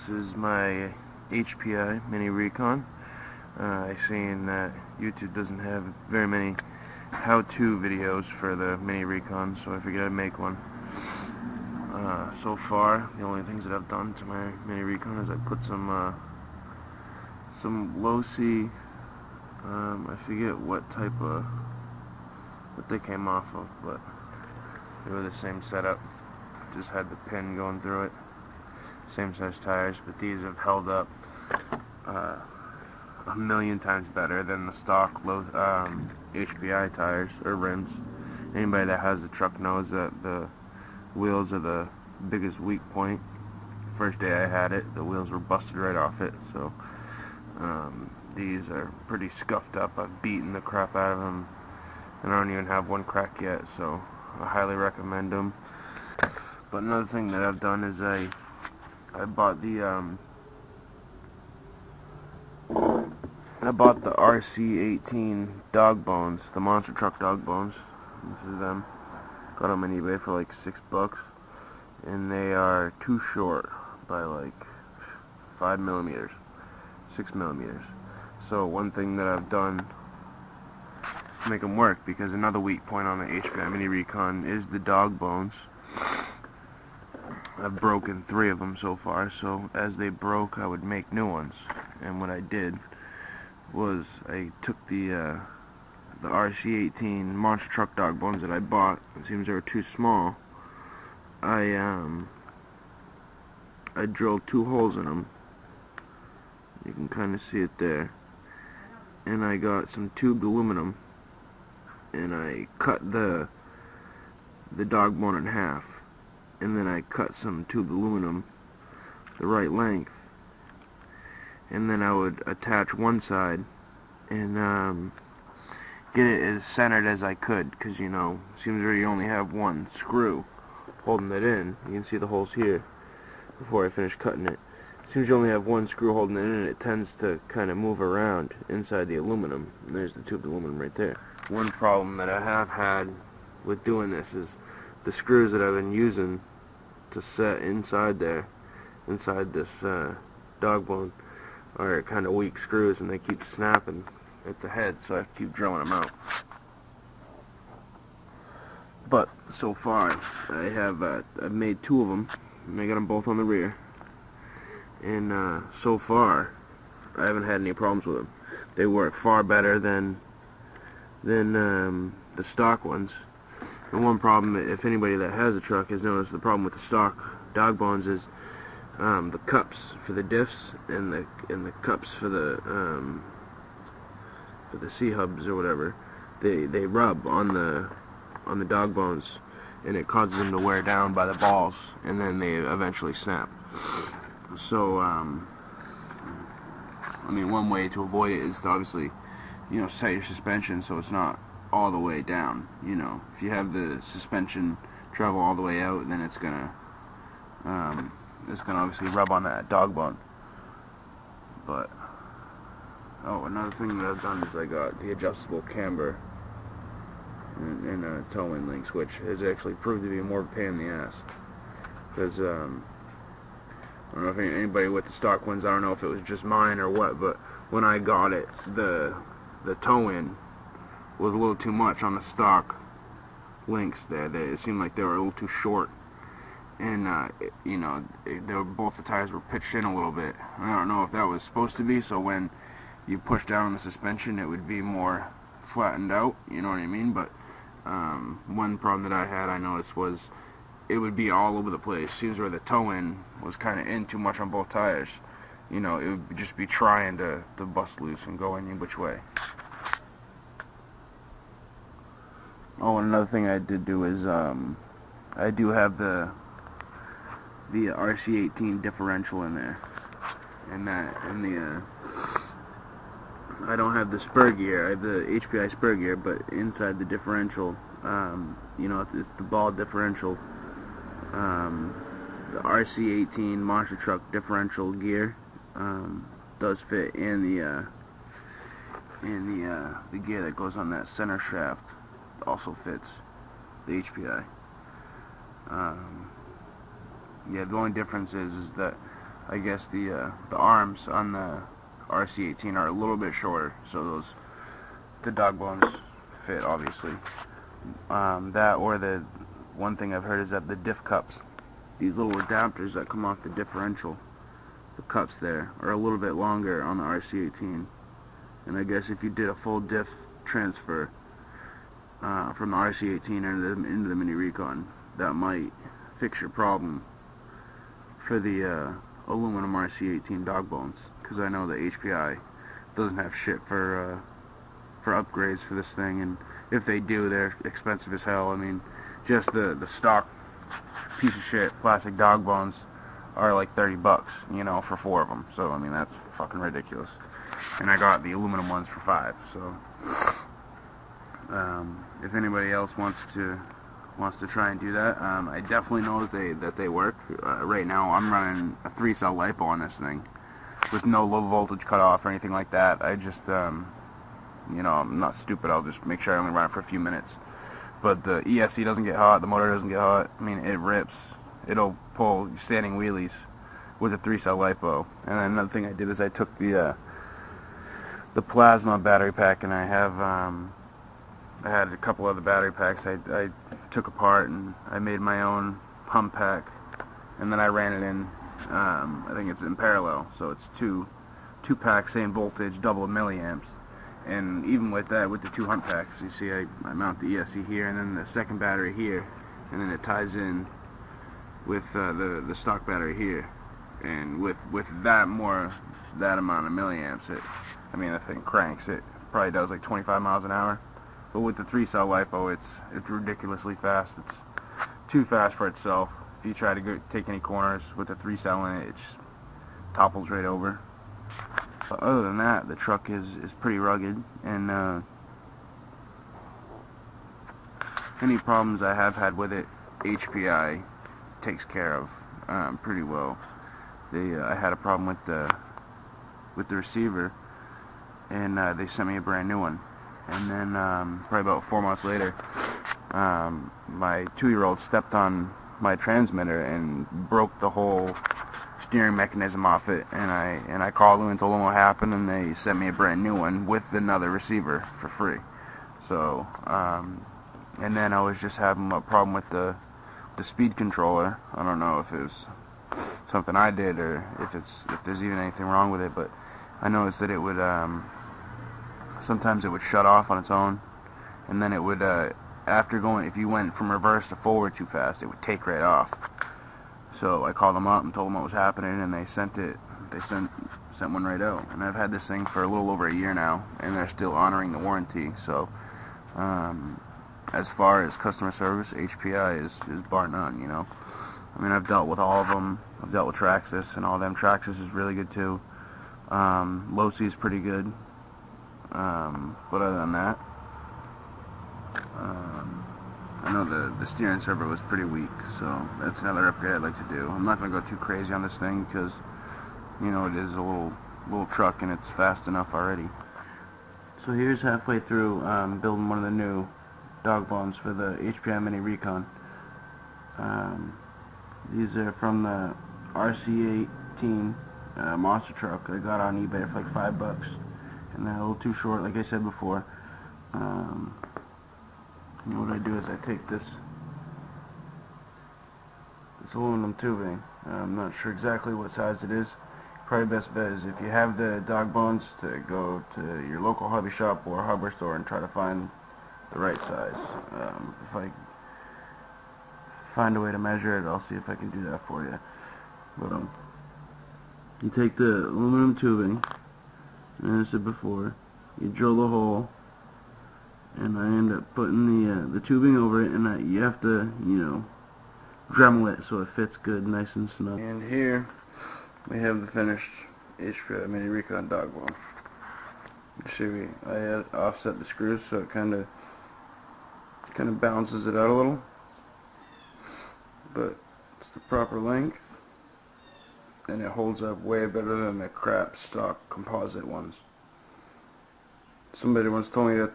This is my HPI mini recon. I seen that YouTube doesn't have very many how-to videos for the mini recon, so I figured I'd make one. So far, the only things that I've done to my mini recon is I put some low C. I forget what they came off of, but they were the same setup. Just had the pin going through it. Same size tires, but these have held up a million times better than the stock low HPI tires or rims. Anybody that has the truck knows that the wheels are the biggest weak point. First day I had it, the wheels were busted right off it, so these are pretty scuffed up. I've beaten the crap out of them, and I don't even have one crack yet, so I highly recommend them. But another thing that I've done is I bought the RC18 dog bones, the monster truck dog bones. This is them. Got them on eBay for like $6, and they are too short by like 5 millimeters, 6 millimeters. So one thing that I've done to make them work, because another weak point on the HPI Mini Recon is the dog bones. I've broken 3 of them so far, so as they broke I would make new ones. And what I did was I took the RC18 monster truck dog bones that I bought. It seems they were too small. I drilled 2 holes in them. You can kind of see it there. And I got some tubed aluminum, and I cut the dog bone in half. And then I cut some tubed aluminum the right length, and then I would attach one side and get it as centered as I could, because you know, it seems where you only have one screw holding it in. You can see the holes here before I finish cutting it. It seems you only have one screw holding it in, and it tends to kind of move around inside the aluminum. And there's the tubed aluminum right there. One problem that I have had with doing this is the screws that I've been using to set inside there, inside this dog bone, are kind of weak screws, and they keep snapping at the head, so I have to keep drilling them out. But so far, I've made 2 of them, and I got them both on the rear, and so far, I haven't had any problems with them. They work far better than the stock ones. And one problem, if anybody that has a truck has noticed, the problem with the stock dog bones is the cups for the diffs and the cups for the C-hubs or whatever. They rub on the dog bones, and it causes them to wear down by the balls, and then they eventually snap. So I mean, one way to avoid it is to obviously, you know, set your suspension so it's not all the way down. You know, if you have the suspension travel all the way out, then it's gonna obviously rub on that dog bone. But another thing that I've done is I got the adjustable camber and towing links, which has actually proved to be more of a pain in the ass. Because I don't know if anybody with the stock ones, I don't know if it was just mine or what, but when I got it, the tow-in was a little too much on the stock links there. It seemed like they were a little too short, and you know, both the tires were pitched in a little bit. I don't know if that was supposed to be, so when you push down on the suspension it would be more flattened out, you know what I mean? But one problem that I noticed was it would be all over the place. Seems where the toe-in was kind of in too much on both tires. You know, it would just be trying to bust loose and go any which way. Oh, and another thing I did do is I do have the RC18 differential in there, and I don't have the spur gear. I have the HPI spur gear, but inside the differential, you know, it's the ball differential. The RC18 monster truck differential gear does fit in the gear that goes on that center shaft. Also fits the HPI. Yeah, the only difference is that I guess the arms on the RC18 are a little bit shorter, so the dog bones fit, obviously. That, or the one thing I've heard is that the diff cups, these little adapters that come off the differential, the cups there are a little bit longer on the RC18, and I guess if you did a full diff transfer from the RC18 into the Mini Recon, that might fix your problem for the aluminum RC18 dog bones, because I know the HPI doesn't have shit for upgrades for this thing, and if they do, they're expensive as hell. I mean, just the stock piece of shit plastic dog bones are like $30, you know, for 4 of them. So I mean, that's fucking ridiculous. And I got the aluminum ones for $5. So if anybody else wants to try and do that, I definitely know that they work. Right now, I'm running a 3-cell LiPo on this thing with no low voltage cutoff or anything like that. I just you know, I'm not stupid. I'll just make sure I only run it for a few minutes. But the ESC doesn't get hot, the motor doesn't get hot. I mean, it rips. It'll pull standing wheelies with a 3-cell LiPo. And then another thing I did is I took the plasma battery pack, and I had a couple other battery packs I took apart, and I made my own pump pack, and then I ran it in, I think it's in parallel, so it's two packs, same voltage, double milliamps. And even with that, with the 2 hump packs, you see I mount the ESC here, and then the second battery here, and then it ties in with the stock battery here. And with that amount of milliamps, I mean, the thing cranks. It probably does like 25 miles an hour. But with the 3-cell LiPo, it's ridiculously fast. It's too fast for itself. If you try to take any corners with a 3-cell in it, it just topples right over. But other than that, the truck is pretty rugged, and any problems I have had with it, HPI takes care of pretty well. I had a problem with the receiver, and they sent me a brand new one. And then probably about 4 months later, my 2-year-old stepped on my transmitter and broke the whole steering mechanism off it, and I called them and told them what happened, and they sent me a brand new one with another receiver for free. So and then I was just having a problem with the speed controller. I don't know if it was something I did or if there's even anything wrong with it, but I noticed that it would sometimes it would shut off on its own, and then it would if you went from reverse to forward too fast, it would take right off. So I called them up and told them what was happening, and they sent one right out. And I've had this thing for a little over a year now, and they're still honoring the warranty. So as far as customer service, HPI is bar none, you know. I mean, I've dealt with all of them. I've dealt with Traxxas, and all of them. Traxxas is really good too. Losi is pretty good. But other than that, I know the steering servo was pretty weak, so that's another upgrade I'd like to do. I'm not going to go too crazy on this thing because, you know, it is a little truck and it's fast enough already. So here's halfway through building one of the new dog bones for the HPI Mini Recon. These are from the RC18 monster truck I got on eBay for like $5, and they're a little too short, like I said before. You know what I do is I take this aluminum tubing. I'm not sure exactly what size it is. Probably best bet is if you have the dog bones to go to your local hobby shop or hardware store and try to find the right size. If I find a way to measure it, I'll see if I can do that for you. But you take the aluminum tubing, and as I said before, you drill the hole, and I end up putting the tubing over it, and you have to, you know, Dremel it so it fits good, nice and snug. And here we have the finished HPI Mini Recon dog bone. I had offset the screws so it kind of balances it out a little, but it's the proper length, and it holds up way better than the crap stock composite ones. Somebody once told me that